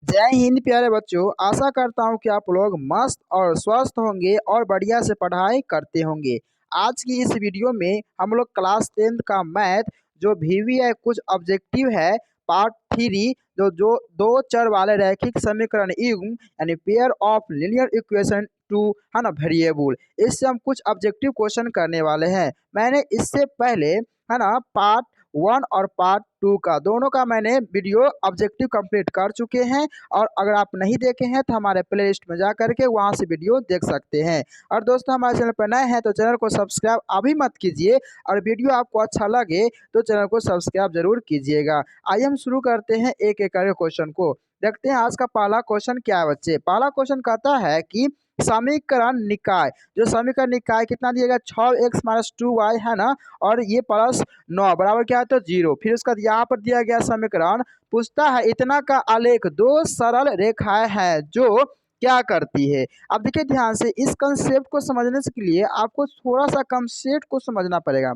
जय हिंद प्यारे बच्चों। आशा करता हूँ कि आप लोग मस्त और स्वस्थ होंगे और बढ़िया से पढ़ाई करते होंगे। आज की इस वीडियो में हम लोग क्लास 10th का मैथ जो वीवी है कुछ ऑब्जेक्टिव है पार्ट 3 जो जो दो चर वाले रैखिक समीकरण युग्म यानी pair of linear equation two है ना वेरिएबल, इससे हम कुछ ऑब्जेक्टिव क्वेश्चन करने वाले हैं। मैंने इससे पहले है ना पार्ट 1 और पार्ट 2 का दोनों का मैंने वीडियो ऑब्जेक्टिव कंप्लीट कर चुके हैं। और अगर आप नहीं देखे हैं तो हमारे प्ले लिस्ट में जा करके वहां से वीडियो देख सकते हैं। और दोस्तों हमारे चैनल पर नए हैं तो चैनल को सब्सक्राइब अभी मत कीजिए, और वीडियो आपको अच्छा लगे तो चैनल को सब्सक्राइब जरूर कीजिएगा। आइए हम शुरू करते हैं एक एक करके क्वेश्चन को। देखते हैं आज का पहला क्वेश्चन क्या है बच्चे। पहला क्वेश्चन कहता है कि समीकरण निकाय, जो समीकरण निकाय कितना दिया गया 6x - 2y है ना, और ये प्लस 9 बराबर क्या है तो 0। फिर उसका यहाँ पर दिया गया समीकरण पूछता है इतना का आलेख दो सरल रेखाएं हैं जो क्या करती है। अब देखिए ध्यान से, इस कंसेप्ट को समझने के लिए आपको थोड़ा सा कंसेप्ट को समझना पड़ेगा।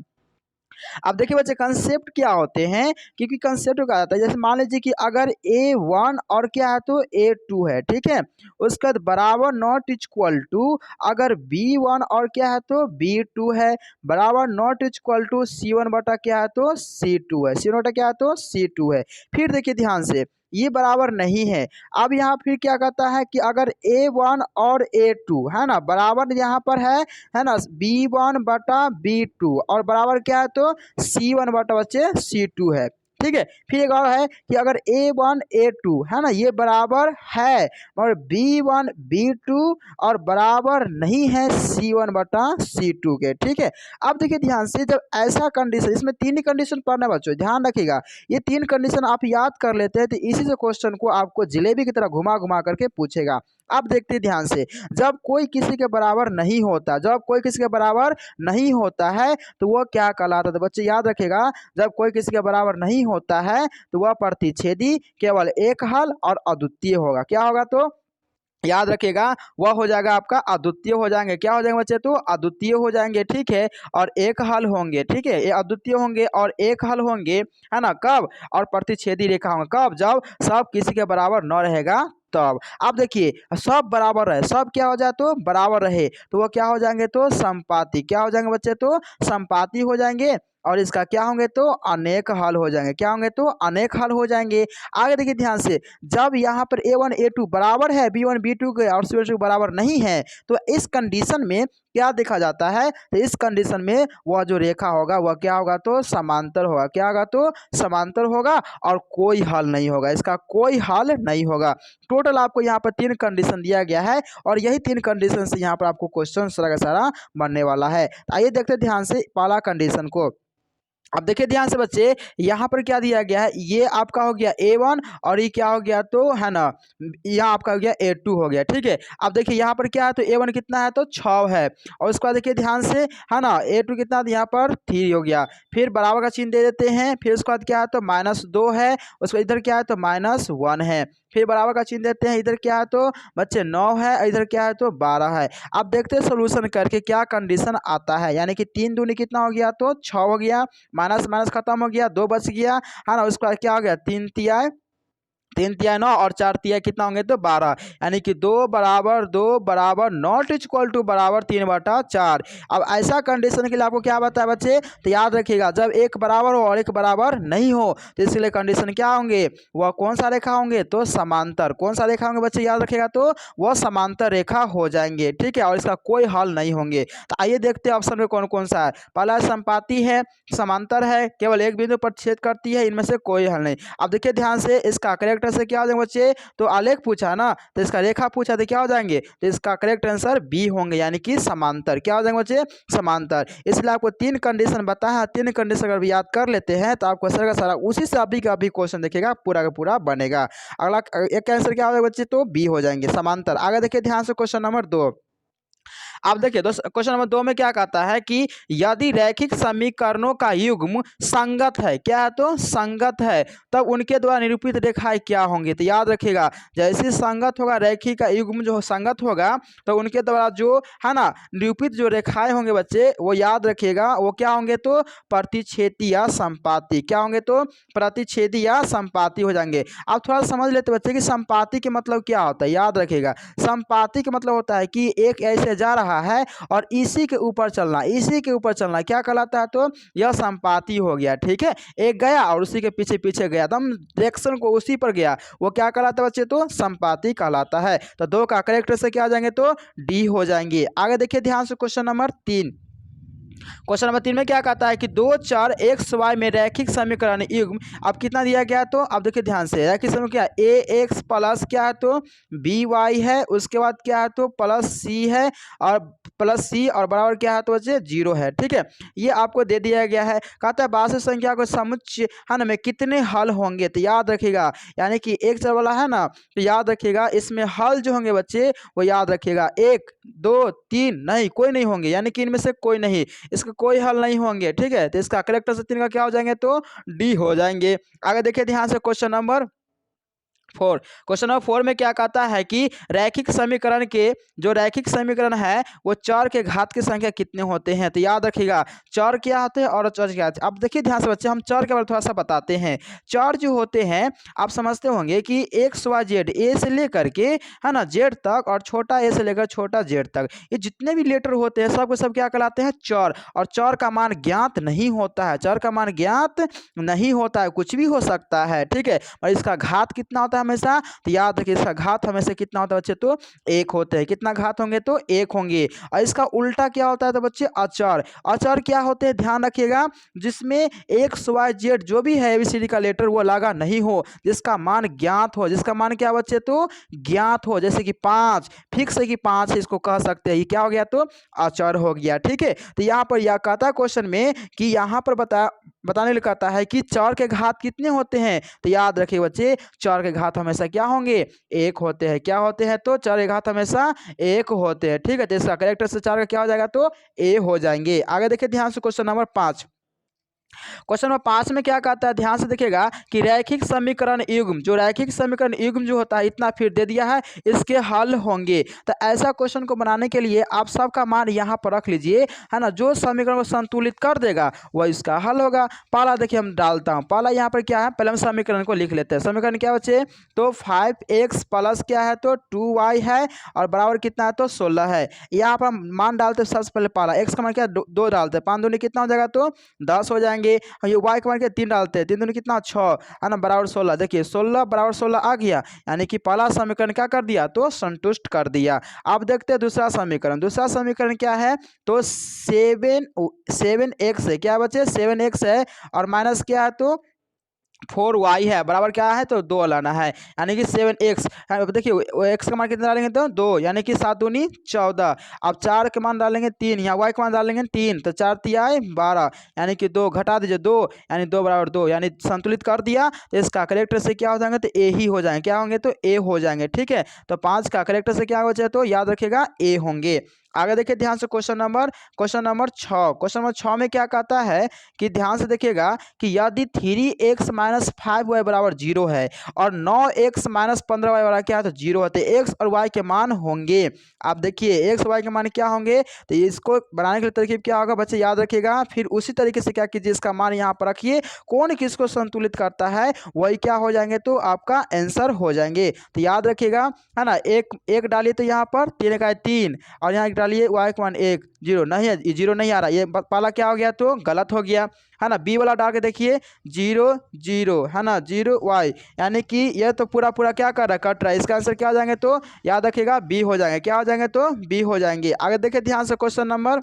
अब देखिए बच्चे कंसेप्ट क्या होते हैं, क्योंकि कंसेप्ट क्या होता है, जैसे मान लीजिए कि अगर A1 और क्या है तो A2 है, ठीक है, उसका बराबर नॉट इक्वल टू अगर B1 और क्या है तो B2 है, बराबर नॉट इक्वल टू C1 बटा क्या है तो C2 है, C1 बटा क्या है तो C2 है। फिर देखिए ध्यान से, ये बराबर नहीं है। अब यहाँ फिर क्या कहता है कि अगर A1 और A2 है ना बराबर यहाँ पर है ना B1 बटा B2 और बराबर क्या है तो C1 बटा बच्चे C2 है, ठीक है। फिर एक और है कि अगर A1 A2 है ना ये बराबर है और B1 B2 और बराबर नहीं है C1 बटा C2 के, ठीक है। अब देखिए ध्यान से, जब ऐसा कंडीशन, इसमें तीन ही कंडीशन पढ़ना बच्चों, ध्यान रखिएगा। ये तीन कंडीशन आप याद कर लेते हैं तो इसी से क्वेश्चन को आपको जलेबी की तरह घुमा घुमा करके पूछेगा। अब देखते हैं ध्यान से, जब कोई किसी के बराबर नहीं होता, जब कोई किसी के बराबर नहीं होता है तो वह क्या कहलाता है, तो बच्चे याद रखेगा, जब कोई किसी के बराबर नहीं होता है तो वह प्रतिच्छेदी केवल एक हल और अद्वितीय होगा। क्या होगा तो याद रखिएगा, वह हो जाएगा आपका अद्वितीय हो जाएंगे। क्या हो जाएंगे बच्चे तो अद्वितीय हो जाएंगे, ठीक है, और एक हल होंगे, ठीक है, ये अद्वितीय होंगे और एक हल होंगे, है ना, कब, और प्रतिच्छेदी रेखा होंगे कब, जब सब किसी के बराबर न रहेगा तब। अब देखिए सब बराबर रहे, सब क्या हो जाए तो बराबर रहे तो वो क्या हो जाएंगे तो संपाती। क्या हो जाएंगे बच्चे तो संपाती हो जाएंगे, और इसका क्या होंगे तो अनेक हल हो जाएंगे। क्या होंगे तो अनेक हल हो जाएंगे। आगे देखिए ध्यान से, जब यहाँ पर A1 A2 बराबर है B1 B2 के और C1 C2 बराबर नहीं है तो इस कंडीशन में क्या देखा जाता है, तो इस कंडीशन में वह जो रेखा होगा वह क्या होगा तो समांतर होगा। क्या होगा तो समांतर होगा और कोई हल नहीं होगा, इसका कोई हल नहीं होगा। टोटल आपको यहाँ पर तीन कंडीशन दिया गया है और यही तीन कंडीशन से यहाँ पर आपको क्वेश्चन सारा का सारा बनने वाला है। आइए देखते हैं ध्यान से पहला कंडीशन को। अब देखिए ध्यान से बच्चे, यहाँ पर क्या दिया गया है, ये आपका हो गया A1 और ये क्या हो गया तो है ना यहाँ आपका हो गया A2 हो गया, ठीक है। अब देखिए यहाँ पर क्या है तो A1 कितना है तो 6 है, और उसके बाद देखिए ध्यान से, है ना, A2 कितना यहाँ पर 3 हो गया। फिर बराबर का चिन्ह दे देते हैं, फिर उसके बाद क्या है तो -2 है, उसके इधर क्या है तो -1 है, फिर बराबर का चिन्ह देते हैं, इधर क्या है तो बच्चे 9 है, इधर क्या है तो 12 है। अब देखते हैं सोल्यूशन करके क्या कंडीशन आता है, यानी कि 3 दूनी कितना हो गया तो 6 हो गया, माइनस माइनस खत्म हो गया, 2 बच गया, है ना, उसके बाद क्या हो गया 3 तिया 9 और 4 तिया कितना होंगे तो 12, यानी कि 2 बराबर नॉट इक्वल टू बराबर 3/4। अब ऐसा कंडीशन के लिए आपको क्या बताया बच्चे, तो याद रखिएगा, जब एक बराबर हो और एक बराबर नहीं हो तो इसके लिए कंडीशन क्या होंगे, वह कौन सा रेखा होंगे तो समांतर। कौन सा रेखा होंगे बच्चे याद रखिएगा, तो वह समांतर रेखा हो जाएंगे, ठीक है, और इसका कोई हल नहीं होंगे। तो आइए देखते हैं ऑप्शन में कौन कौन सा है। पहला संपाती है, समांतर है, केवल एक बिंदु पर छेद करती है, इनमें से कोई हल नहीं। अब देखिए ध्यान से, इसका करेक्ट आंसर क्या हो जाएगा बच्चे, तो आलेख पूछा ना तो इसका रेखा पूछा तो क्या हो जाएंगे, तो इसका करेक्ट आंसर बी होंगे, यानी कि समांतर। क्या हो जाएंगे बच्चे समांतर। इसलिए आपको तीन कंडीशन बताया, तीन कंडीशन अगर भी याद कर लेते हैं तो आपको सारा का सारा उसी से अभी का अभी क्वेश्चन देखिएगा पूरा का पूरा बनेगा। अगला एक आंसर क्या हो जाएगा बच्चे तो बी हो जाएंगे समांतर। आगे देखिए ध्यान से क्वेश्चन नंबर 2। अब देखिए दोस्त, क्वेश्चन नंबर 2 में क्या कहता है कि यदि रैखिक समीकरणों का युग्म संगत है, क्या है तो संगत है, तब उनके द्वारा निरूपित रेखाएं क्या होंगी। तो याद रखिएगा, जैसे संगत होगा रैखिक का युग्म जो संगत होगा तो उनके द्वारा जो है ना निरूपित जो रेखाएं होंगे बच्चे, वो याद रखिएगा वो क्या होंगे तो प्रतिच्छेदी या संपाती। क्या होंगे तो प्रतिच्छेदी या संपाती हो जाएंगे। आप थोड़ा समझ लेते बच्चे कि संपाती के मतलब क्या होता है। याद रखिएगा, संपाती का मतलब होता है कि एक ऐसे जा रहा है और इसी के ऊपर चलना, इसी के ऊपर चलना क्या कहलाता है तो यह संपाती हो गया। ठीक है, एक गया और उसी के पीछे पीछे गया, एकदम डायरेक्शन को उसी पर गया, वो क्या कहलाता है बच्चे तो संपाती कहलाता है। तो 2 का करेक्ट से क्या आ जाएंगे तो डी हो जाएंगे। आगे देखिए ध्यान से क्वेश्चन नंबर 3। क्वेश्चन नंबर 3 में क्या कहता है कि दो चर एक्स वाई में रैखिक समीकरण युग्म, अब कितना दिया गया तो अब देखिए ध्यान से, रैखिक समीकरण क्या है, ए एक्स प्लस क्या है तो बी वाई है, उसके बाद क्या है तो प्लस सी है, और प्लस सी और बराबर क्या है तो बच्चे 0 है। ठीक है, ये आपको दे दिया गया है। कहता है वास्तविक संख्या को समुच्चय है ना में कितने हल होंगे। तो याद रखिएगा, यानी कि एक चर वाला है ना, तो याद रखिएगा इसमें हल जो होंगे बच्चे वो याद रखिएगा 1 2 3 नहीं, कोई नहीं होंगे, यानी कि इनमें से कोई नहीं, इसका कोई हल नहीं होंगे। ठीक है, तो इसका करेक्ट आंसर 3 का क्या हो जाएंगे तो डी हो जाएंगे। आगे देखिए ध्यान से क्वेश्चन नंबर 4। क्वेश्चन नंबर 4 में क्या कहता है कि रैखिक समीकरण के जो रैखिक समीकरण है वो चर के घात की संख्या कितने होते हैं। तो याद रखिएगा चर क्या होते हैं और चर क्या होते हैं। अब देखिए ध्यान से बच्चे, हम चर के बारे में थोड़ा सा बताते हैं। चर जो होते हैं आप समझते होंगे कि एक्स वाई जेड, ए से लेकर के है ना जेड तक, और छोटा ए से लेकर छोटा जेड तक, ये जितने भी लेटर होते हैं सब के सब क्या कहलाते हैं चर। और चर का मान ज्ञात नहीं होता है, चर का मान ज्ञात नहीं होता है, कुछ भी हो सकता है। ठीक है, और इसका घात कितना होता है हमेशा, तो याद रखिए इसका घात हमेशा कितना होता है बच्चे तो 1 होते हैं। कितना घात होंगे तो 1 होंगे। और इसका उल्टा क्या होता है तो बच्चे अचर। अचर क्या होते हैं ध्यान रखिएगा, जिसमें एक्स वाई जेड जो भी है एबीसीडी का लेटर वो लगा नहीं हो, जिसका मान ज्ञात हो, जिसका मान क्या बच्चे तो ज्ञात हो, जैसे कि 5 फिक्स है कि 5 है, इसको कह सकते हैं ये क्या हो गया तो अचर हो गया। ठीक है, तो यहाँ पर यह कहता है क्वेश्चन में कि यहाँ पर बताने लिए कहता है कि चर के घात कितने होते हैं। तो याद रखिए बच्चे चर के घात हमेशा क्या होंगे 1 होते हैं। क्या होते हैं तो चर के घात हमेशा 1 होते हैं। ठीक है, तो इसका करेक्ट से 4 का क्या हो जाएगा तो ए हो जाएंगे। आगे देखिए ध्यान से क्वेश्चन नंबर 5। क्वेश्चन नंबर 5 में क्या कहता है ध्यान से देखिएगा कि रैखिक समीकरण युग्म, जो रैखिक समीकरण युग्म जो होता है इतना फिर दे दिया है, इसके हल होंगे। तो ऐसा क्वेश्चन को बनाने के लिए आप सबका मान यहाँ पर रख लीजिए, है ना, जो समीकरण को संतुलित कर देगा वह इसका हल होगा। पहला देखिए हम डालता हूँ, पहला यहाँ पर क्या है, पहले हम समीकरण को लिख लेते हैं। समीकरण क्या बच्चे तो 5x प्लस क्या है तो 2y है, और बराबर कितना है तो 16 है। यहाँ पर हम मान डालते हैं, सबसे पहले पहला x का मान क्या 2 डालते हैं, 5 दूनी कितना हो जाएगा तो 10 हो जाएंगे। ये y का मान क्या 3 डालते हैं, 3 दूनी कितना 6 है ना, बराबर 16। देखिए 16 बराबर 16 आ गया, यानी कि पहला समीकरण क्या कर दिया तो संतुष्ट कर दिया। अब देखते हैं दूसरा समीकरण। दूसरा समीकरण क्या है तो 7x है, क्या बचे 7x है, और माइनस क्या है तो 4y है, बराबर क्या है तो 2 लाना है, यानी कि 7x। अब देखिए x का मान कितना डालेंगे तो 2, यानी कि 7 दूनी 14। अब 4 के मान डालेंगे 3, यहाँ y का मान डालेंगे 3, तो 4 तियाई 12, यानी कि 2 घटा दीजिए 2, यानी 2 बराबर 2, यानी संतुलित कर दिया। तो इसका करेक्टर से क्या हो जाएंगे तो ए ही हो जाएंगे, क्या होंगे तो ए हो जाएंगे। ठीक है, तो 5 का करेक्टर से क्या हो जाए तो याद रखिएगा ए होंगे। आगे देखिए ध्यान से क्वेश्चन नंबर 6। क्वेश्चन नंबर 6 में क्या कहता है कि ध्यान से देखिएगा कि यदि 3x माइनस 5y बराबर 0 है और 9x माइनस 15y बराबर क्या है तो 0 होते x और y के मान होंगे। आप देखिए x y के मान क्या होंगे, तो इसको बनाने के लिए तरकीब क्या होगा बच्चे याद रखिएगा। फिर उसी तरीके से क्या कीजिए, इसका मान यहाँ पर रखिए, कौन किसको संतुलित करता है वही क्या हो जाएंगे तो आपका आंसर हो जाएंगे। तो याद रखिएगा है ना, एक डालिए तो यहाँ पर 3 का 3, और यहाँ डालिए y का मान 1 0 नहीं है, 0 नहीं आ रहा, ये पहला क्या हो गया तो गलत हो गया है ना। बी वाला डाल के देखिए 0 0 है ना 0 y, यानी कि ये तो पूरा पूरा क्या कर रहा है कट रहा है। इसका आंसर क्या हो जाएंगे तो याद रखिएगा बी हो जाएंगे। क्या हो जाएंगे तो बी हो जाएंगे। आगे देखिए ध्यान से क्वेश्चन नंबर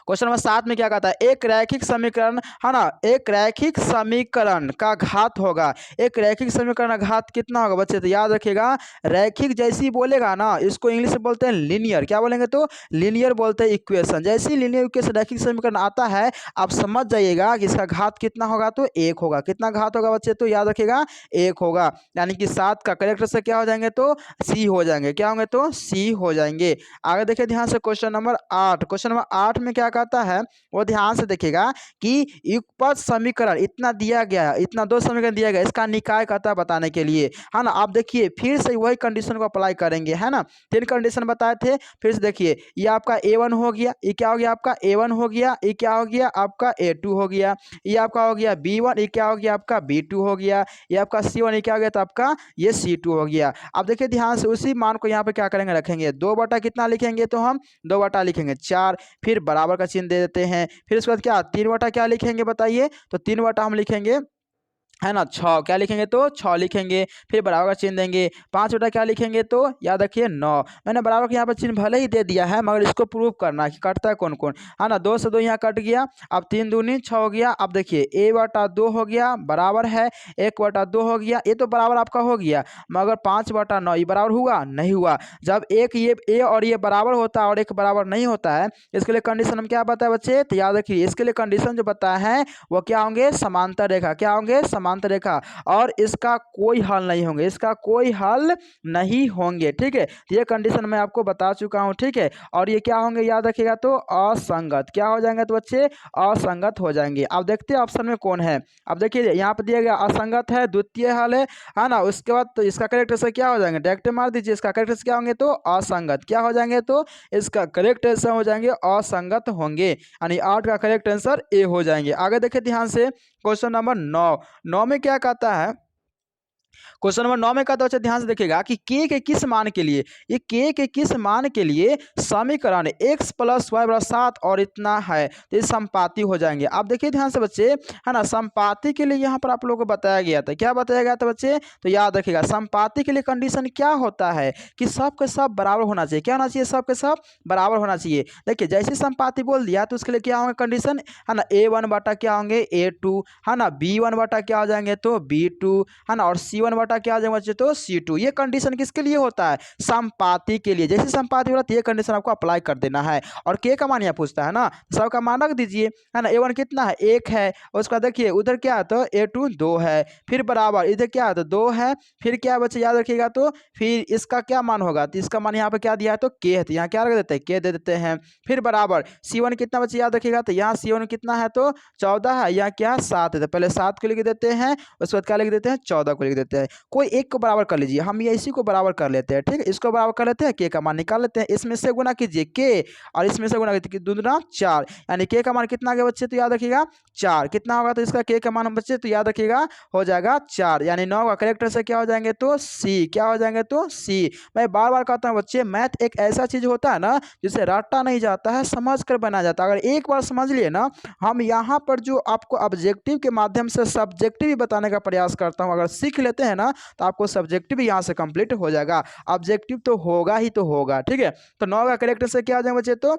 क्वेश्चन नंबर 7 में क्या कहता है, एक रैखिक समीकरण है ना, एक रैखिक समीकरण का घात होगा। एक रैखिक समीकरण का घात कितना होगा बच्चे, तो याद रखिएगा रैखिक जैसी बोलेगा ना, इसको इंग्लिश में बोलते हैं लीनियर, क्या बोलेंगे तो लीनियर बोलते हैं इक्वेशन। जैसे ही लीनियर इक्वेशन रैखिक समीकरण आता है आप समझ जाइएगा कि इसका घात कितना होगा, तो एक होगा। कितना घात होगा बच्चे, तो याद रखिएगा एक होगा। यानी कि 7 का करेक्ट से क्या हो जाएंगे, तो सी हो जाएंगे। क्या होंगे, तो सी हो जाएंगे। आगे देखिए ध्यान से क्वेश्चन नंबर 8। क्वेश्चन नंबर 8 में क्या कहता है, वो ध्यान से देखिएगा कि युगपत समीकरण इतना दिया गया है, इतना दो समीकरण दिया गया, इसका निकाय कहता है बताने के लिए, है ना। आप देखिए फिर से वही कंडीशन को अप्लाई करेंगे, है ना। 3 कंडीशन बताए थे, फिर से देखिए ये आपका A1 हो गया, ये क्या हो गया आपका A1 हो गया, ये क्या हो गया आपका A2 हो गया, ये आपका हो गया B1, ये क्या हो गया आपका B2 हो गया, ये आपका C1, ये क्या हो गया तो आपका ये C2 हो गया। अब देखिए ध्यान से उसी मान को यहाँ पे क्या करेंगे, रखेंगे 2 बटा कितना लिखेंगे, तो हम 2 बटा लिखेंगे 4, फिर बराबर का चिन्ह दे देते हैं। फिर उसके बाद क्या 3 बटा क्या लिखेंगे बताइए, तो 3 बटा हम लिखेंगे, है ना 6, क्या लिखेंगे तो 6 लिखेंगे, फिर बराबर का चिन्ह देंगे। 5 बटा क्या लिखेंगे, तो याद रखिए 9। मैंने बराबर का यहाँ पर चिन्ह भले ही दे दिया है, मगर इसको प्रूव करना है कि कटता है कौन कौन, है ना। 2 से 2 यहाँ कट गया, अब 3 दूनी 6 हो गया। अब देखिए A/2 हो गया बराबर है 1/2 हो गया, ये तो बराबर आपका हो गया, मगर 5/9 ये बराबर हुआ नहीं हुआ। जब एक ये ए और ये बराबर होता है और एक बराबर नहीं होता है, इसके लिए कंडीशन हम क्या बताए बच्चे, तो याद रखिए इसके लिए कंडीशन जो बताया है वो क्या होंगे, समांतर रेखा। क्या होंगे, समांतर रेखा, और इसका कोई हल नहीं होंगे, इसका कोई हल नहीं होंगे, ठीक है। तो ये कंडीशन मैं आपको बता चुका हूं, ठीक है। और ये क्या होंगे याद रखिएगा, तो असंगत। क्या हो जाएंगे तो बच्चे, असंगत हो जाएंगे। अब देखते हैं ऑप्शन में कौन है। अब देखिए यहाँ पे दिया गया असंगत है, द्वितीय हल है ना। उसके बाद तो इसका करेक्ट आंसर क्या हो जाएंगे, डायरेक्ट मार दीजिए, इसका करेक्ट आंसर क्या होंगे, तो असंगत। क्या हो जाएंगे, तो इसका करेक्ट आंसर हो जाएंगे असंगत होंगे, यानी 8 का करेक्ट आंसर ए हो जाएंगे। आगे देखिए ध्यान से क्वेश्चन नंबर 9 में क्या कहता है, क्वेश्चन नंबर 9 में कहता है, ध्यान से देखिएगा कि के किस मान के लिए, ये के किस मान के लिए समीकरण x प्लस वाई बराबर 7 और इतना है, तो ये संपाती हो जाएंगे। आप देखिए ध्यान से बच्चे, है ना, संपाती के लिए यहाँ पर आप लोगों को बताया गया था। क्या बताया गया था बच्चे, तो याद रखिएगा संपाती के लिए कंडीशन क्या होता है कि सब के सब बराबर होना चाहिए। क्या होना चाहिए, सब के सब बराबर होना चाहिए। देखिए जैसे संपाती बोल दिया तो उसके लिए क्या होंगे कंडीशन, है ना, A1 बटा क्या होंगे A2, है ना, B1 बटा क्या हो जाएंगे तो B2, है ना, और C1 बटा क्या आ जाएगा बच्चे, तो C2। ये कंडीशन किसके लिए होता है, संपाती के लिए। जैसे संपाती हो रहा है ये कंडीशन आपको अप्लाई कर देना है। और के का मान यहाँ पूछता है ना, सब का मान रख दीजिए, है ना। A1 कितना है 1 है, उसका देखिए उधर क्या है तो A2 2 है, फिर बराबर इधर क्या है तो 2 है, फिर क्या बच्चे याद रखिएगा, तो फिर इसका क्या मान होगा, तो इसका मान यहाँ पे क्या दिया है तो के है, तो यहाँ क्या रख देते हैं के दे देते हैं। फिर बराबर C1 कितना बच्चे याद रखिएगा, तो यहाँ C1 कितना है तो 14 है, यहाँ क्या 7 है, तो पहले 7 को लिख देते हैं, उसके बाद क्या लिख देते हैं 14 को लिख देते हैं। कोई एक को बराबर कर लीजिए, हम ये इसी को बराबर कर लेते हैं, ठीक है। इसको बराबर कर लेते हैं, के का मान निकाल लेते हैं, इसमें से गुना कीजिए के और इसमें से गुना कीजिए, दूना 4, यानी के का मान कितना आ गया बच्चे, तो याद रखिएगा 4 कितना होगा, तो इसका के का मान बच्चे तो याद रखिएगा हो जाएगा 4, यानी 9 का करेक्ट आंसर क्या हो जाएंगे तो सी। क्या हो जाएंगे तो सी। मैं बार बार कहता हूँ बच्चे, मैथ एक ऐसा चीज होता है ना जिसे रटा नहीं जाता है, समझ कर बनाया जाता है। अगर एक बार समझ लिए ना, हम यहाँ पर जो आपको ऑब्जेक्टिव के माध्यम से सब्जेक्टिव भी बताने का प्रयास करता हूँ, अगर सीख लेते हैं ना तो आपको सब्जेक्टिव भी यहाँ से कंप्लीट हो जाएगा, ऑब्जेक्टिव तो होगा ही तो होगा, ठीक है। तो 9 का करेक्ट आंसर क्या आ जाएगा बच्चे, तो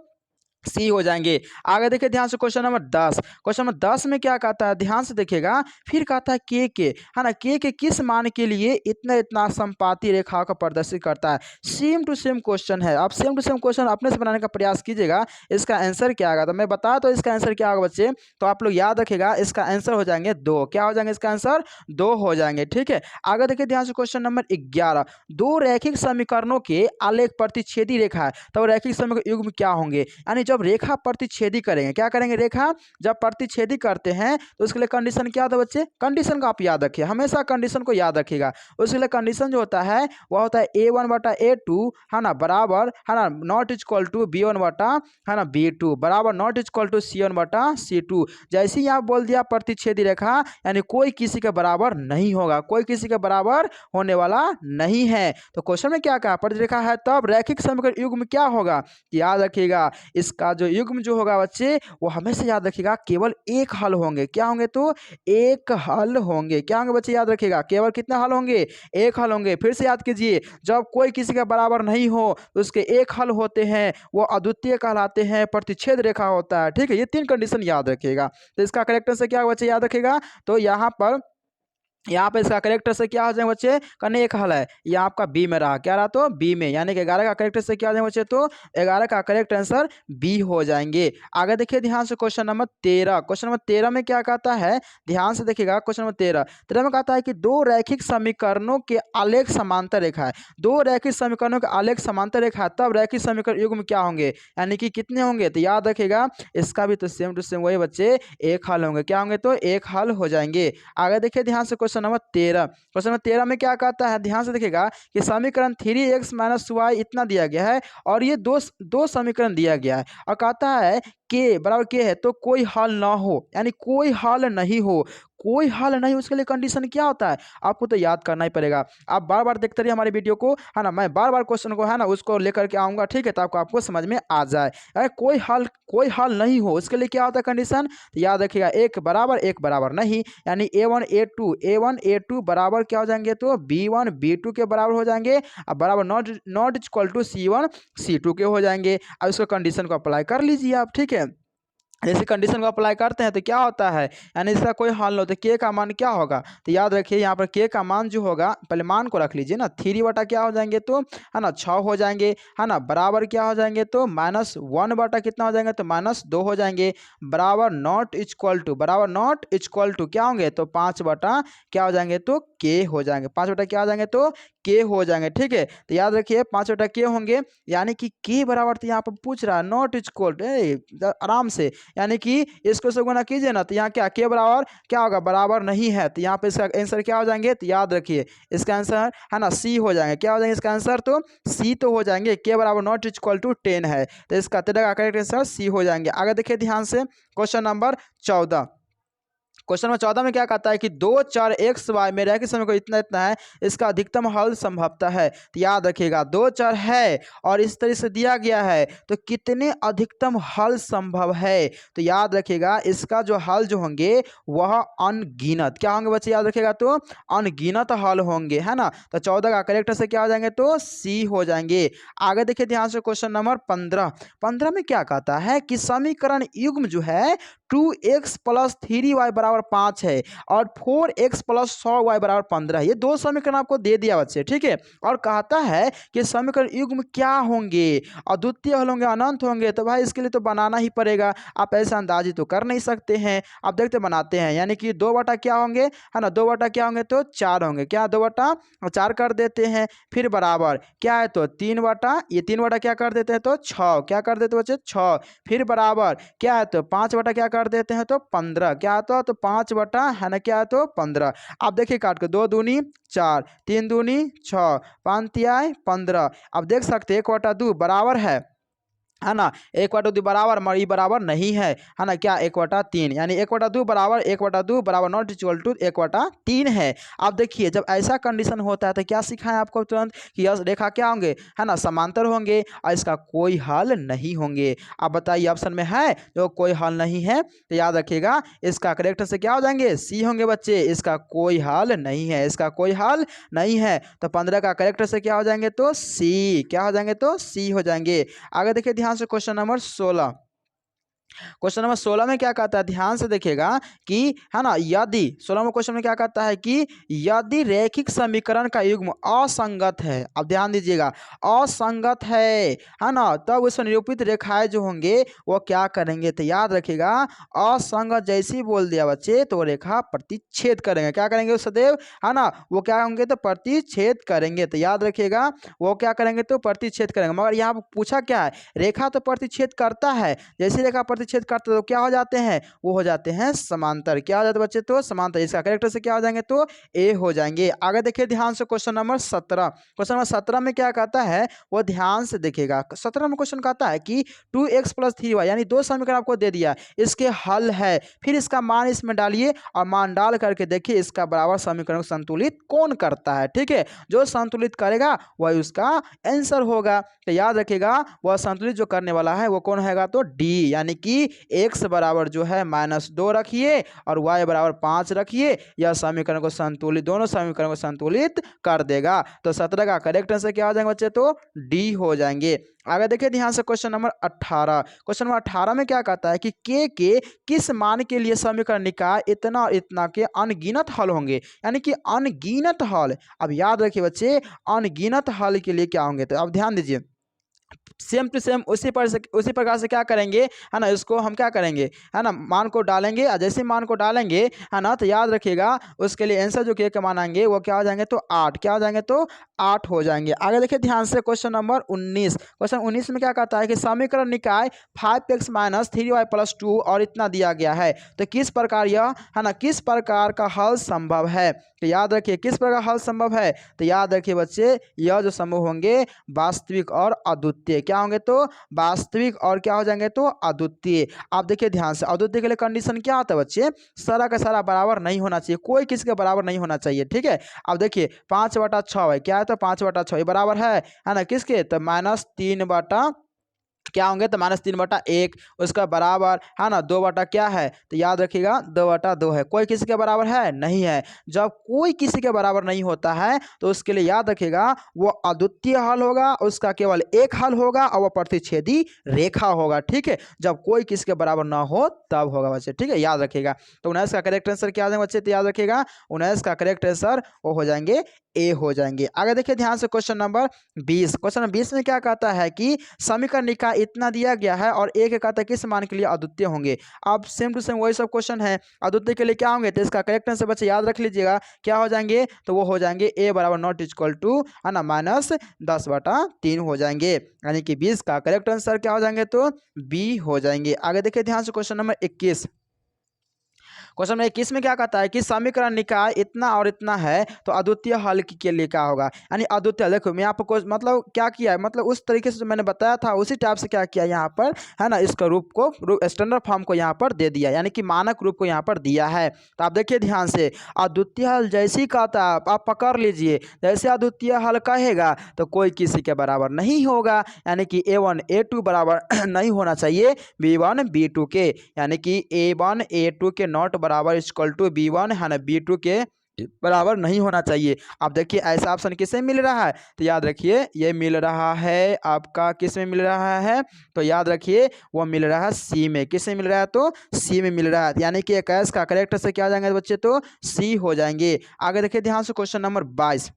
सी हो जाएंगे। आगे देखिए ध्यान से क्वेश्चन नंबर 10। क्वेश्चन नंबर 10 में क्या कहता है, ध्यान से देखिएगा, फिर कहता है के, है ना, के किस मान के लिए इतना इतना संपाती रेखा का प्रदर्शित करता है। सेम टू सेम क्वेश्चन है, आप सेम टू सेम क्वेश्चन अपने से बनाने का प्रयास कीजिएगा। इसका आंसर क्या आएगा, तो मैं बता तो इसका आंसर क्या होगा बच्चे, तो आप लोग याद रखिएगा इसका आंसर हो जाएंगे 2। क्या हो जाएंगे, इसका आंसर 2 हो जाएंगे, ठीक है। आगे देखिए ध्यान से क्वेश्चन नंबर 11। दो रैखिक समीकरणों के आलेख प्रतिच्छेदी रेखा है, तो रैखिक समीकरण युग्म क्या होंगे, यानी जब रेखा प्रतिच्छेदी करेंगे, क्या करेंगे, रेखा जब प्रतिच्छेदी करते हैं तो उसके लिए कंडीशन क्या होता है बच्चे, कंडीशन का आप याद रखिए, हमेशा कंडीशन को याद रखिएगा। उसके लिए कंडीशन जो होता है वह होता है A1 बटा A2, है ना, बराबर, है ना, नॉट इक्वल टू B1 बटा, है ना, B2 बराबर नॉट इक्वल टू C1 बटा C2। जैसे ही आप बोल दिया प्रतिच्छेदी रेखा, यानी कोई किसी के बराबर नहीं होगा, कोई किसी के बराबर होने वाला नहीं है। तो क्वेश्चन में क्या कहा, प्रतिरेखा है तब रैखिक समीकरण युग्म क्या होगा, याद रखिएगा इस का जो युग्म जो होगा बच्चे वो हमेशा याद रखिएगा केवल एक हल होंगे। क्या होंगे तो एक हल होंगे। क्या होंगे बच्चे याद रखिएगा केवल कितने हल होंगे, एक हल होंगे। फिर से याद कीजिए जब कोई किसी का बराबर नहीं हो तो उसके एक हल होते हैं, वो अद्वितीय कहलाते हैं, प्रतिच्छेद रेखा होता है। ठीक है, ये 3 कंडीशन याद रखिएगा। तो इसका करेक्टर से क्या होगा बच्चे याद रखिएगा, तो यहाँ पे इसका करेक्टर से क्या हो जाएगा बच्चे, कने एक हल है, ये आपका बी में रहा। क्या रहा तो बी में, यानी कि 11 का करेक्टर से क्या हो जाएगा बच्चे, तो 11 का करेक्ट आंसर बी हो जाएंगे। आगे देखिए ध्यान से क्वेश्चन नंबर 13। क्वेश्चन नंबर 13 में क्या कहता है, ध्यान से देखिएगा। क्वेश्चन नंबर 13 में कहता है कि दो रैखिक समीकरणों के आलेख समांतर रेखा है। दो रैखिक समीकरणों के आलेख समांतर रेखा है, तब रैखिक समीकरण युग्म क्या होंगे, यानी कि कितने होंगे। तो याद रखिएगा इसका भी तो सेम टू सेम वही बच्चे एक हल होंगे। क्या होंगे तो एक हल हो जाएंगे। आगे देखिए ध्यान से क्वेश्चन नंबर 13। क्वेश्चन नंबर 13 में क्या कहता है, ध्यान से देखिएगा कि समीकरण 3x - y इतना दिया गया है और ये दो समीकरण दिया गया है और कहता है के बराबर के है तो कोई हल ना हो, यानी कोई हल नहीं हो। कोई हल नहीं, उसके लिए कंडीशन क्या होता है आपको तो याद करना ही पड़ेगा। आप बार बार देखते रहिए हमारे वीडियो को, है ना। मैं बार बार क्वेश्चन को है ना उसको लेकर के आऊँगा, ठीक है, तो आपको समझ में आ जाए। अरे कोई हल नहीं हो, उसके लिए क्या होता है कंडीशन, तो याद रखिएगा एक बराबर नहीं, यानी a1 a2 बराबर क्या हो जाएंगे तो b1 b2 के बराबर हो जाएंगे, अब बराबर not equal to c1 c2 के हो जाएंगे। अब इसको कंडीशन को अप्लाई कर लीजिए आप, ठीक है। जैसे कंडीशन को अप्लाई करते हैं तो क्या होता है, यानी इसका कोई हल नहीं होता। के का मान क्या होगा, तो याद रखिए यहाँ पर के का मान जो होगा, पहले मान को रख लीजिए ना, 3 बटा क्या हो जाएंगे तो है ना 6 हो जाएंगे, है ना, बराबर क्या हो जाएंगे तो -1 बटा कितना हो जाएंगे तो -2 हो जाएंगे, बराबर नॉट इक्वल टू क्या होंगे तो 5 बटा क्या हो जाएंगे तो के हो जाएंगे, 5 बटा क्या हो जाएंगे तो के हो जाएंगे। ठीक है, तो याद रखिए 5 बटा के होंगे, यानी कि के बराबर तो यहाँ पर पूछ रहा है नॉट इक्वल टू, आराम से, यानी कि इसको से गुना कीजिए ना, तो यहाँ क्या के बराबर क्या होगा, बराबर नहीं है, तो यहाँ पे इसका आंसर क्या हो जाएंगे, तो याद रखिए इसका आंसर है ना सी हो जाएंगे। क्या हो जाएंगे इसका आंसर तो सी तो हो जाएंगे, के बराबर नॉट इक्वल टू 10 है, तो इसका तेरह का करेक्ट आंसर सी हो जाएंगे। आगे देखिए ध्यान से क्वेश्चन नंबर 14। क्वेश्चन नंबर 14 में क्या कहता है कि 2 4 एक्स वाई में रैखिक समीकरण को इतना है, इसका अधिकतम हल संभवतः है। तो याद रखिएगा 2 4 है और इस तरह से दिया गया है, तो कितने अधिकतम हल संभव है, तो याद रखिएगा इसका जो हल जो होंगे वह अनगिनत क्या होंगे बच्चे, याद रखिएगा तो अनगिनत हल होंगे, है ना। तो 14 का करेक्ट से क्या हो जाएंगे तो सी हो जाएंगे। आगे देखिए ध्यान से क्वेश्चन नंबर 15 में क्या कहता है कि समीकरण युग्म जो है 2x + 3y = 5 है और 4x + 100y = 15 है। ये दो समीकरण आपको दे दिया बच्चे, ठीक है, और कहता है कि समीकरण युग्म क्या होंगे, अद्वितीय हल होंगे, अनंत होंगे, तो भाई इसके लिए तो बनाना ही पड़ेगा। आप ऐसा अंदाजी तो कर नहीं सकते हैं, आप देखते बनाते हैं, यानी कि 2 बटा क्या होंगे, है ना, 2 बटा क्या होंगे तो 4 होंगे, क्या 2 बटा 4 कर देते हैं, फिर बराबर क्या है तो 3 बटा, ये 3 बटा क्या कर देते हैं तो 6, क्या कर देते बच्चे 6, फिर बराबर क्या है तो 5 बटा क्या कर देते हैं तो 15, क्या आता है तो 5 बटा है ना क्या है तो 15। अब देखिए काट के 2 दूनी 4, 3 दूनी 6, 5 तिहाई 15। अब देख सकते हैं 1/2 बराबर है ना, 1/2 बराबर मरी बराबर नहीं है ना, क्या 1/3, यानी 1/2 बराबर नॉट इक्वल टू 1/3 है। अब देखिए जब ऐसा कंडीशन होता है तो क्या सिखाएं आपको तुरंत कि यह रेखा क्या होंगे, है ना, समांतर होंगे और इसका कोई हल नहीं होंगे। अब बताइए ऑप्शन में है जो कोई हल नहीं है, तो याद रखिएगा इसका करेक्ट से क्या हो जाएंगे सी होंगे बच्चे, इसका कोई हल नहीं है, इसका कोई हल नहीं है, तो 15 का करेक्ट से क्या हो जाएंगे तो सी, क्या हो जाएंगे तो सी हो जाएंगे। आगे देखिए ध्यान से क्वेश्चन नंबर 16। क्वेश्चन नंबर 16 में क्या कहता है, ध्यान से देखिएगा कि है ना, यदि 16वें क्वेश्चन में क्या कहता है कि यदि रैखिक समीकरण का युग्म असंगत है, अब ध्यान दीजिएगा असंगत है ना, तब उस निरूपित रेखाएं जो होंगे वो क्या करेंगे, तो याद रखिएगा असंगत जैसे ही बोल दिया बच्चे तो रेखा प्रतिच्छेद करेंगे, क्या करेंगे सदैव, है ना, वो क्या होंगे तो प्रतिच्छेद करेंगे, तो याद रखिएगा वो क्या करेंगे तो प्रतिच्छेद करेंगे। मगर यहाँ पूछा क्या है, रेखा तो प्रतिच्छेद करता है, जैसी रेखा प्रतिच्छेद करते तो क्या हो जाते हैं, वो हो जाते हैं समांतर। क्या हो जाते हैं बच्चे, तो समांतर। इसका करेक्ट से क्या हो जाएंगे, तो ए हो जाएंगे। आगे देखिए ध्यान से क्वेश्चन नंबर 17। क्वेश्चन नंबर 17 में क्या कहता है, वो ध्यान से देखिएगा। 17 में क्वेश्चन कहता है कि 2x + 3y, यानी दो समीकरण आपको दे दिया, इसके हल है, फिर इसका मान इसमें डालिए और मान डाल करके देखिए इसका बराबर समीकरण को संतुलित कौन करता है। ठीक है, जो संतुलित करेगा वही उसका आंसर होगा। तो याद रखिएगा वह संतुलित जो करने वाला है वो कौन होगा, तो डी, यानी कि x बराबर जो है -2 रखिए और y बराबर 5 रखिए। यह समीकरण को संतुलित, दोनों समीकरण को संतुलित कर देगा। तो 17 का करेक्ट आंसर क्या हो जाएंगे बच्चे, तो डी हो जाएंगे। आगे देखिए ध्यान से क्वेश्चन नंबर 18। क्वेश्चन नंबर 18 में क्या कहता है कि के किस मान के लिए समीकरण निकाय इतना और इतना के अनगिनत हल होंगे, यानी कि अनगिनत हल। अब याद रखिए बच्चे, अनगिनत हल के लिए क्या होंगे, तो अब ध्यान दीजिए, सेम टू सेम उसी प्रकार से क्या करेंगे, है ना, इसको हम क्या करेंगे, है ना, मान को डालेंगे और जैसे मान को डालेंगे, है ना, तो याद रखिएगा उसके लिए आंसर जो के मान आएंगे वो क्या हो जाएंगे, तो 8। क्या हो जाएंगे, तो 8 हो जाएंगे। आगे देखिए ध्यान से क्वेश्चन नंबर 19। क्वेश्चन 19 में क्या कहता है कि समीकरण निकाय 5x - 3y + 2 और इतना दिया गया है, तो किस प्रकार यह, है ना, किस प्रकार का हल संभव है। तो याद रखिए किस प्रकार हल संभव है, तो याद रखिए बच्चे यह जो संभव होंगे वास्तविक और अद्वितीय। क्या होंगे, तो वास्तविक और क्या हो जाएंगे, तो अद्वितीय। आप देखिए ध्यान से, अद्वितीय के लिए कंडीशन क्या होता है बच्चे, सारा का सारा बराबर नहीं होना चाहिए, कोई किसी के बराबर नहीं होना चाहिए। ठीक है, अब देखिए 5/6 है, क्या है, तो 5/6 ये बराबर है ना, किसके, तो -3 क्या होंगे, तो -3/1, उसका बराबर, है ना, 2 क्या है, तो याद रखिएगा 2/2 है। कोई किसी के बराबर है, नहीं है। जब कोई किसी के बराबर नहीं होता है तो उसके लिए याद रखिएगा वो अद्वितीय हल होगा, उसका केवल एक हल होगा और वह प्रतिच्छेदी रेखा होगा। ठीक है, जब कोई किसी के बराबर ना हो तब होगा बच्चे। ठीक है, याद रखिएगा। तो 19 का करेक्ट आंसर क्या आ जाएगा बच्चे, तो याद रखिएगा 19 का करेक्ट आंसर वो हो जाएंगे ए हो जाएंगे। आगे देखिए ध्यान से क्वेश्चन नंबर 20। क्वेश्चन नंबर 20 में क्या कहता है कि समीकरण निकाय इतना दिया गया है और एक कहता है किस मान के लिए अद्वितीय होंगे। अब सेम टू सेम वही सब क्वेश्चन है, अद्वितीय के लिए क्या होंगे, तो इसका करेक्ट आंसर बच्चे याद रख लीजिएगा क्या हो जाएंगे, तो वो हो जाएंगे a बराबर नॉट इक्वल टू, है ना, -10/3 हो जाएंगे, यानी कि 20 का करेक्ट आंसर क्या हो जाएंगे, तो बी हो जाएंगे। आगे देखिए ध्यान से क्वेश्चन नंबर 21। क्वेश्चन नंबर 21 में क्या कहता है कि समीकरण निकाय इतना और इतना है तो अद्वितीय हल के लिए क्या होगा, यानी अद्वितीय। देखो मैं आपको मतलब क्या किया है, मतलब उस तरीके से जो मैंने बताया था उसी टाइप से क्या किया यहाँ पर, है ना, इसका रूप को स्टैंडर्ड फॉर्म को यहाँ पर दे दिया, यानी कि मानक रूप को यहाँ पर दिया है। तो आप देखिए ध्यान से, अद्वितीय हल जैसे ही कहता है आप पकड़ लीजिए, जैसे अद्वितीय हल कहेगा तो कोई किसी के बराबर नहीं होगा, यानी कि a1 a2 बराबर नहीं होना चाहिए b1 b2 के, यानी कि a1 a2 के नॉट बराबर इक्वल टू b1, है ना, b2 के बराबर नहीं होना चाहिए। आप देखिए ऐसा ऑप्शन किससे मिल रहा है, तो याद रखिए ये मिल रहा है आपका, किस में मिल रहा है, तो याद रखिए वो मिल रहा है सी में। किस में मिल रहा है, तो सी में मिल रहा है, यानी कि 21 का करेक्ट से क्या आ जाएंगे बच्चे, तो सी हो जाएंगे। आगे देखिए ध्यान से क्वेश्चन नंबर 22।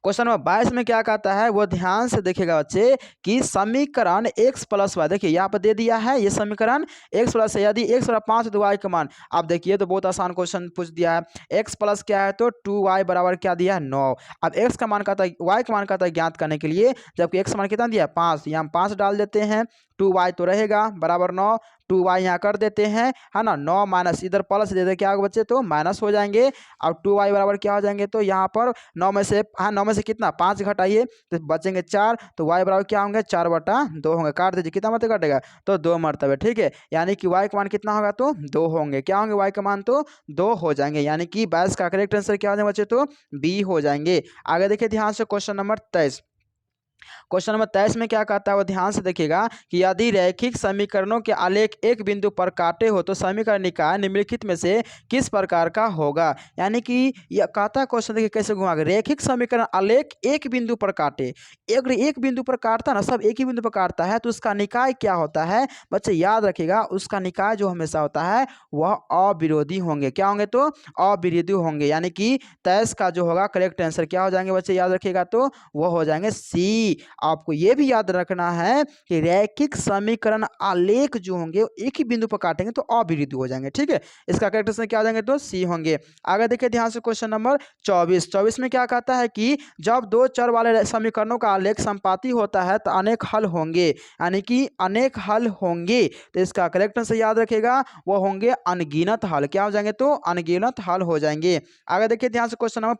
क्वेश्चन नंबर 22 में क्या कहता है वो ध्यान से देखिएगा बच्चे कि समीकरण x + y, देखिए यहाँ पर दे दिया है ये समीकरण x + यदि x = 5 तो y का मान, आप देखिए तो बहुत आसान क्वेश्चन पूछ दिया है। x प्लस क्या है, तो 2y बराबर क्या दिया है, 9। अब x का मान कहता है, y का मान कहता है ज्ञात करने के लिए, जबकि x मान कितना दिया 5, यहाँ हम 5 डाल देते हैं, 2y तो रहेगा बराबर 9, 2y यहाँ कर देते हैं, है ना, 9 माइनस इधर प्लस दे दे, क्या होगा बच्चे, तो माइनस हो जाएंगे। अब 2y बराबर क्या हो जाएंगे, तो यहाँ पर 9 में से, हाँ 9 में से कितना 5 घटाइए तो बचेंगे 4, तो y बराबर क्या होंगे 4/2 होंगे। काट दीजिए, कितना मरतबा कटेगा, तो 2 मरतबे। ठीक है, यानी कि y का मान कितना होगा, तो 2 होंगे। क्या होंगे y का मान, तो 2 हो जाएंगे, यानी कि 22 का करेक्ट आंसर क्या हो जाएगा बच्चे, तो बी हो जाएंगे। आगे देखिए ध्यान से क्वेश्चन नंबर 23। क्वेश्चन नंबर 23 में क्या कहता है वो ध्यान से देखिएगा कि यदि रैखिक समीकरणों के आलेख एक बिंदु पर काटे हो तो समीकरण निकाय निम्नलिखित में से किस प्रकार का होगा, यानी कि यह कहता है क्वेश्चन, देखिए कैसे घुमा के, रैखिक समीकरण आलेख एक बिंदु पर काटे, एक बिंदु पर काटता ना, सब एक ही बिंदु पर काटता है तो उसका निकाय क्या होता है बच्चे, याद रखिएगा उसका निकाय जो हमेशा होता है वह अविरोधी होंगे। क्या होंगे, तो अविरोधी होंगे, यानी कि 23 का जो होगा करेक्ट आंसर क्या हो जाएंगे बच्चे, याद रखिएगा तो वो हो जाएंगे सी, आपको ये भी याद रखना है कि रैखिक समीकरण आलेख जो होंगे एक ही बिंदु पर काटेंगे तो अविरुद्ध हो जाएंगे। ठीक है, इसका करेक्ट क्या आ जाएंगे तो सी होंगे। आगे देखिए ध्यान से क्वेश्चन नंबर 24 में क्या कहता है कि जब दो चर वाले समीकरणों का आलेख संपाती होता है तो अनेक हल होंगे, यानी कि अनेक हल होंगे। तो इसका करेक्ट आंसर याद रखेगा वो होंगे अनगिनत हल। क्या हो जाएंगे तो अनगिनत हल हो जाएंगे। आगे देखिए ध्यान से क्वेश्चन नंबर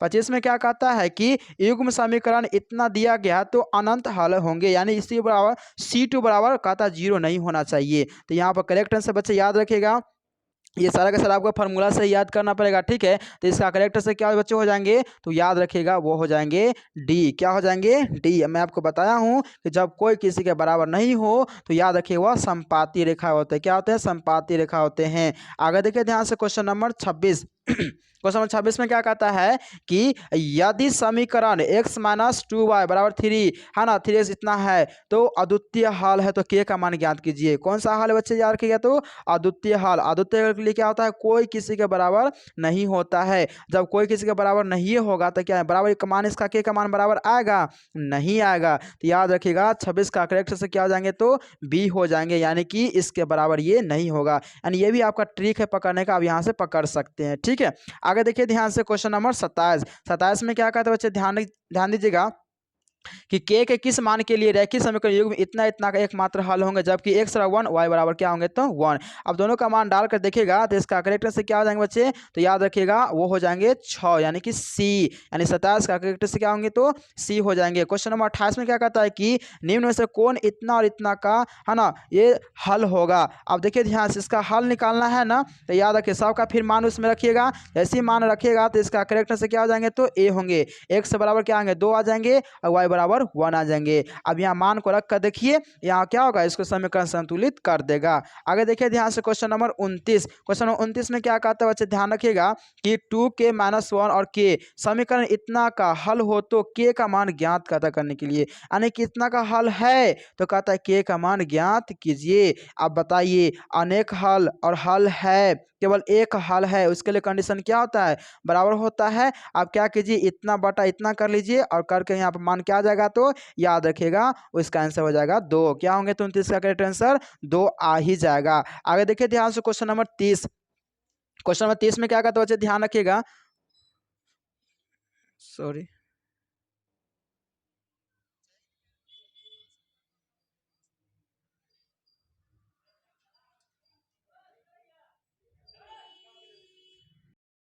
25 में क्या कहता है कि युग्म समीकरण इतना दिया गया तो अनंत हल होंगे, यानी इसी बराबर C2 बराबर कहता 0 नहीं होना चाहिए। तो यहाँ पर करेक्ट आंसर बच्चे याद रखेगा, ये सारा का सारा आपको फार्मूला से याद करना पड़ेगा। ठीक है, तो इसका करेक्ट से क्या बच्चे हो जाएंगे तो याद रखिएगा वो हो जाएंगे डी। क्या हो जाएंगे डी। मैं आपको बताया हूं कि जब कोई किसी के बराबर नहीं हो तो याद रखिए वह संपाती रेखा होते हैं। क्या होते हैं संपाती रेखा होते हैं। आगे देखिए ध्यान से क्वेश्चन नंबर 26 क्वेश्चन नंबर 26 में क्या कहता है कि यदि समीकरण x माइनस 2y बराबर 3 है ना, 3x इतना है तो अद्वितीय हल है तो k का मान ज्ञात कीजिए। कौन सा हल बच्चे याद रखिएगा तो अद्वितीय हल। अद्वितीय के लिए क्या होता है कोई किसी के बराबर नहीं होता है। जब कोई किसी के बराबर नहीं होगा तो क्या है बराबर का मान इसका k का मान बराबर आएगा नहीं आएगा। तो याद रखिएगा 26 का करेक्ट से क्या हो जाएंगे तो बी हो जाएंगे, यानी कि इसके बराबर ये नहीं होगा। यानी ये भी आपका ट्रिक है पकड़ने का, आप यहाँ से पकड़ सकते हैं। ठीक है, आगे देखिए ध्यान से क्वेश्चन नंबर 27 में क्या कहते हैं बच्चे ध्यान दीजिएगा कि के किस मान के लिए रैखिक समीकरण युग्म इतना इतना का एकमात्र हल होंगे, जबकि x बराबर 1 y बराबर क्या होंगे तो 1। अब दोनों का मान डालकर देखिएगा तो इसका करेक्ट से क्या हो जाएंगे बच्चे तो याद रखिएगा वो हो जाएंगे 6, यानी कि सी। यानी 27 का करेक्ट से क्या होंगे तो सी हो जाएंगे। क्वेश्चन नंबर 28 में क्या कहता है कि निम्न में से कौन इतना और इतना का है ना ये हल होगा। अब देखिए ध्यान से इसका हल निकालना है ना, तो याद रखिए सबका फिर मान उसमें रखिएगा। जैसे ही मान रखिएगा तो इसका करेक्ट से क्या हो जाएंगे तो ए होंगे। x बराबर क्या आएंगे 2 आ जाएंगे और y बराबर 1 आ जाएंगे। अब यहाँ मान को रख कर देखिए यहाँ क्या होगा इसको समीकरण संतुलित कर देगा। आगे देखिए ध्यान से क्वेश्चन नंबर 29। क्वेश्चन नंबर 29 में क्या कहता है बच्चे ध्यान रखिएगा कि 2k माइनस 1 और k समीकरण इतना का हल हो तो k का मान ज्ञात कहता करने के लिए, यानी कि इतना का हल है तो कहता है k का मान ज्ञात कीजिए। अब बताइए अनेक हल और हल है केवल एक हल है, उसके लिए कंडीशन क्या होता है बराबर होता है। आप क्या कीजिए इतना बटा इतना कर लीजिए और करके यहाँ पर मान क्या आ जाएगा तो याद रखिएगा उसका आंसर हो जाएगा 2। क्या होंगे तो 29 का करेक्ट आंसर 2 आ ही जाएगा। आगे देखिए ध्यान से क्वेश्चन नंबर 30। क्वेश्चन नंबर 30 में क्या कहते हैं बच्चे ध्यान रखिएगा, सॉरी